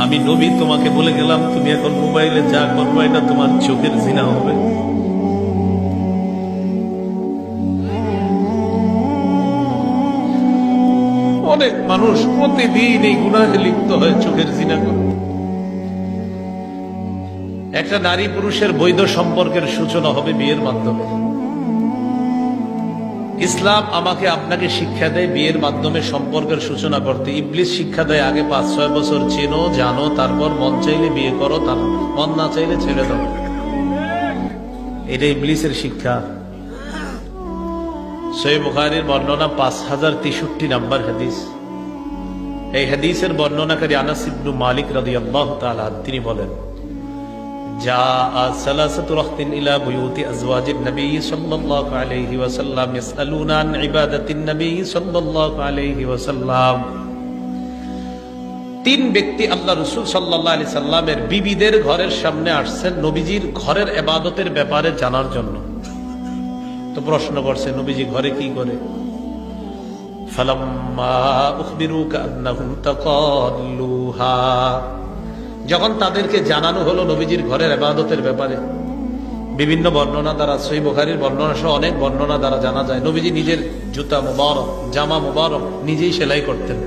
আমি নবী তোমাকে বলে গেলাম তুমি এখন মোবাইলে যা করবো এটা তোমার চোখের জিনা হবে। অনেক মানুষ প্রতিদিন এই গুনাহে লিপ্ত হয়ে চোখের জিনা করে। একটা নারী পুরুষের বৈধ সম্পর্কের সূচনা হবে বিয়ের মাধ্যমে। ইসলাম আমাকে আপনাকে শিক্ষা দেয় বিয়ের মাধ্যমে সম্পর্কের সূচনা করতে। ইবলিস শিক্ষা দেয় আগে 5-6 বছর চেনো জানো, তারপর মন চাইলে বিয়ে করো, তার মন না চাইলে ছেড়ে দাও। এটা ইবলিসের শিক্ষা। সহিহ বুখারীর বর্ণনা 5063 নম্বর হাদিস। এই হাদিসের বর্ণনাকারী আনাস ইবনে মালিক রাদিয়াল্লাহু তাআলা তিনি বলেন, جاء ثلاثة رهط إلى بيوت أزواج النبي صلى الله عليه وسلم يسألون عن عبادة النبي صلى الله عليه وسلم। তিন ব্যক্তি আল্লাহ রাসূল সাল্লাল্লাহু আলাইহি সাল্লামের বিবিদের ঘরের সামনে আসছেন নবীজির ঘরের ইবাদতের ব্যাপারে জানার জন্য। তো প্রশ্ন করছে নবীজি ঘরে কি করে। ফালাম্মা উখবিরু কান্নাহুম তাকাল্লুহা, যখন তাদেরকে জানানো হলো নবীজির ঘরের ইবাদতের ব্যাপারে, বিভিন্ন বর্ণনা দ্বারা সহিহ বুখারীর বর্ণনা সহ অনেক বর্ণনা দ্বারা জানা যায় নবীজি নিজের জুতা মুবারক জামা মুবারক নিজেই সেলাই করতেন,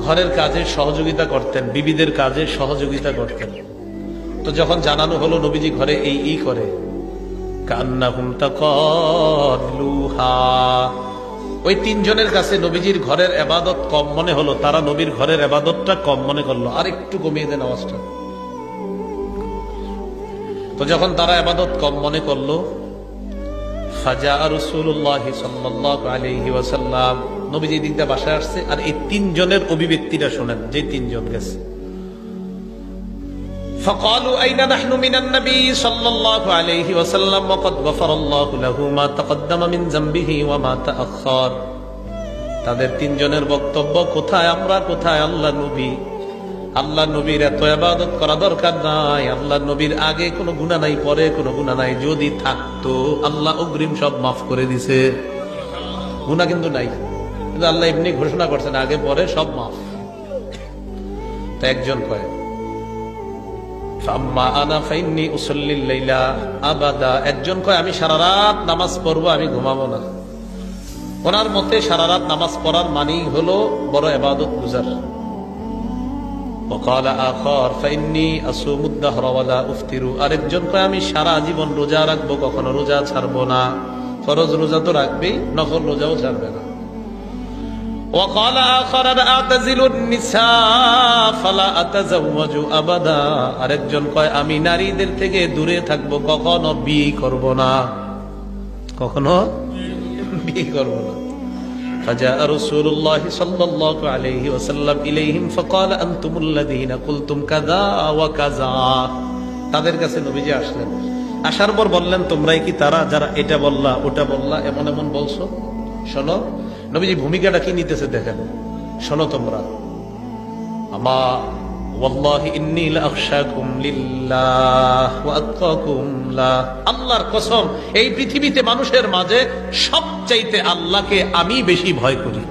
ঘরের কাজে সহযোগিতা করতেন, বিবিদের কাজে সহযোগিতা করতেন। তো যখন জানানো হলো নবীজি ঘরে এই করে, কান্নাহুম তাকাল্লুহা, ওই তিনজনের কাছে নবীজির ঘরের ইবাদত কম মনে হলো, তারা নবীর ঘরের ইবাদতটা কম মনে করলো, আর একটু কমিয়ে দেন আওয়াজটা। তো যখন তারা ইবাদত কম মনে করলো, ফাজা রাসূলুল্লাহ সাল্লাল্লাহু আলাইহি ওয়াসাল্লাম, নবীজি দিকটা বাসায় আসছে। আর এই তিনজনের অভিব্যক্তিটা শুনেন, যে তিনজন গেছে। فقالوا أين نحن من النبي صلى الله عليه وسلم وقد غفر الله له ما تقدم من ذنبه وما تأخر। তাদের তিনজনের বক্তব্য, কোথায় আমরা, কোথায় আল্লাহ নবী। আল্লাহ নবীর এত ইবাদত করা দরকার নাই, আল্লাহ নবীর আগে কোনো গুনাহ নাই, পরে কোনো গুনাহ নাই, যদি থাকতো আল্লাহ অগ্রিম সব মাফ করে দিছে। গুনাহ কিন্তু নাই, কিন্তু আল্লাহ এমনি ঘোষণা করছেন আগে পরে সব মাফ। তো একজন কয় একজন কয় আমি সারা রাত নামাজ পড়বো, আমি ঘুমাবো না। ওনার মতে সারা রাত নামাজ পড়ার মানেই হলো বড় ইবাদত গুজার। আরেকজন কয় আমি সারা জীবন রোজা রাখবো, কখনো রোজা ছাড়বো না। ফরজ রোজা তো রাখবেই, নফল রোজাও ছাড়বে না। وقال آخر أعتزل النساء فلا أتزوج أبدا। আরেকজন কয় আমি নারীদের থেকে দূরে থাকবো, কখনো বিয়ে করব না, কখনো বিয়ে করব না। فجاء رسول الله صلى الله عليه وسلم إليهم فقال أنتم الذين قلتم كذا وكذا। তাদের কাছে নবীজি আসলেন, আসার পর বললেন তোমরাই কি তারা যারা এটা বললা ওটা বললা এমন এমন বলছো। শোনো নবীজি ভূমিকাটা কি নিতেছে দেখেন, শোনো তোমরা, আমা ওয়াল্লাহি ইন্নী লাআখশাকুম লিল্লাহ ওয়া আতকাকুম লা, আল্লাহর কসম এই পৃথিবীতে মানুষের মাঝে সবচাইতে আল্লাহকে আমি বেশি ভয় করি।